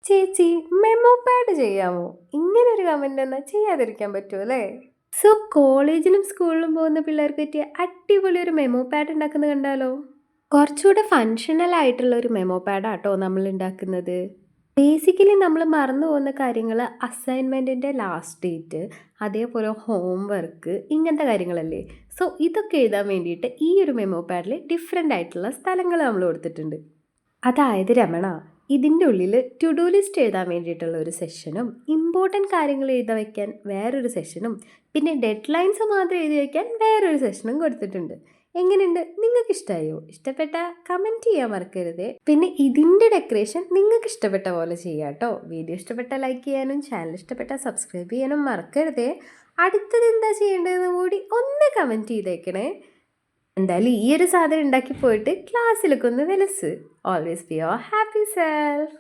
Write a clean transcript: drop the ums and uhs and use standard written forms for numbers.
ചേച്ചി memo pad ചെയ്യാമോ? ഇങ്ങനൊരു കമന്റ് എന്നാ ചെയ്യാതിരിക്കാൻ പറ്റുമോ അല്ലേ? സോ കോളേജിലും സ്കൂളിലും പോകുന്ന പിള്ളേർക്ക് പറ്റിയ അടിപൊളി ഒരു മെമ്മോ പാഡ് ഉണ്ടാക്കുന്നത് കണ്ടാലോ? കുറച്ചുകൂടെ ഫങ്ഷണൽ ആയിട്ടുള്ള ഒരു മെമ്മോ പാഡാട്ടോ നമ്മൾ ഉണ്ടാക്കുന്നത്. ബേസിക്കലി നമ്മൾ മറന്നു പോകുന്ന കാര്യങ്ങൾ അസൈൻമെൻറ്റിൻ്റെ ലാസ്റ്റ് ഡേറ്റ്, അതേപോലെ ഹോം വർക്ക്, ഇങ്ങനത്തെ കാര്യങ്ങളല്ലേ. സോ ഇതൊക്കെ എഴുതാൻ വേണ്ടിയിട്ട് ഈ ഒരു മെമ്മോ പാഡിൽ ഡിഫറെൻ്റ് ആയിട്ടുള്ള സ്ഥലങ്ങൾ നമ്മൾ കൊടുത്തിട്ടുണ്ട്. അതായത് രമണ, ഇതിൻ്റെ ഉള്ളിൽ ടു ഡു ലിസ്റ്റ് എഴുതാൻ വേണ്ടിയിട്ടുള്ള ഒരു സെഷനും ഇമ്പോർട്ടൻറ്റ് കാര്യങ്ങൾ എഴുതി വയ്ക്കാൻ വേറൊരു സെഷനും പിന്നെ ഡെഡ് ലൈൻസ് മാത്രം എഴുതി വയ്ക്കാൻ വേറൊരു സെഷനും കൊടുത്തിട്ടുണ്ട്. എങ്ങനെയുണ്ട്? നിങ്ങൾക്ക് ഇഷ്ടമായോ? ഇഷ്ടപ്പെട്ട കമൻറ്റ് ചെയ്യാൻ മറക്കരുതേ. പിന്നെ ഇതിൻ്റെ ഡെക്കറേഷൻ നിങ്ങൾക്ക് ഇഷ്ടപ്പെട്ട പോലെ ചെയ്യാം കേട്ടോ. വീഡിയോ ഇഷ്ടപ്പെട്ട ലൈക്ക് ചെയ്യാനും ചാനൽ ഇഷ്ടപ്പെട്ട സബ്സ്ക്രൈബ് ചെയ്യാനും മറക്കരുതേ. അടുത്തത് എന്താ ചെയ്യേണ്ടതെന്ന് കൂടി ഒന്ന് കമൻറ്റ് ചെയ്തേക്കണേ. എന്തായാലും ഈ ഒരു സാധനം ഉണ്ടാക്കി പോയിട്ട് ക്ലാസ്സിലൊക്കെ ഒന്ന് വിലസ്. Always be your happy self.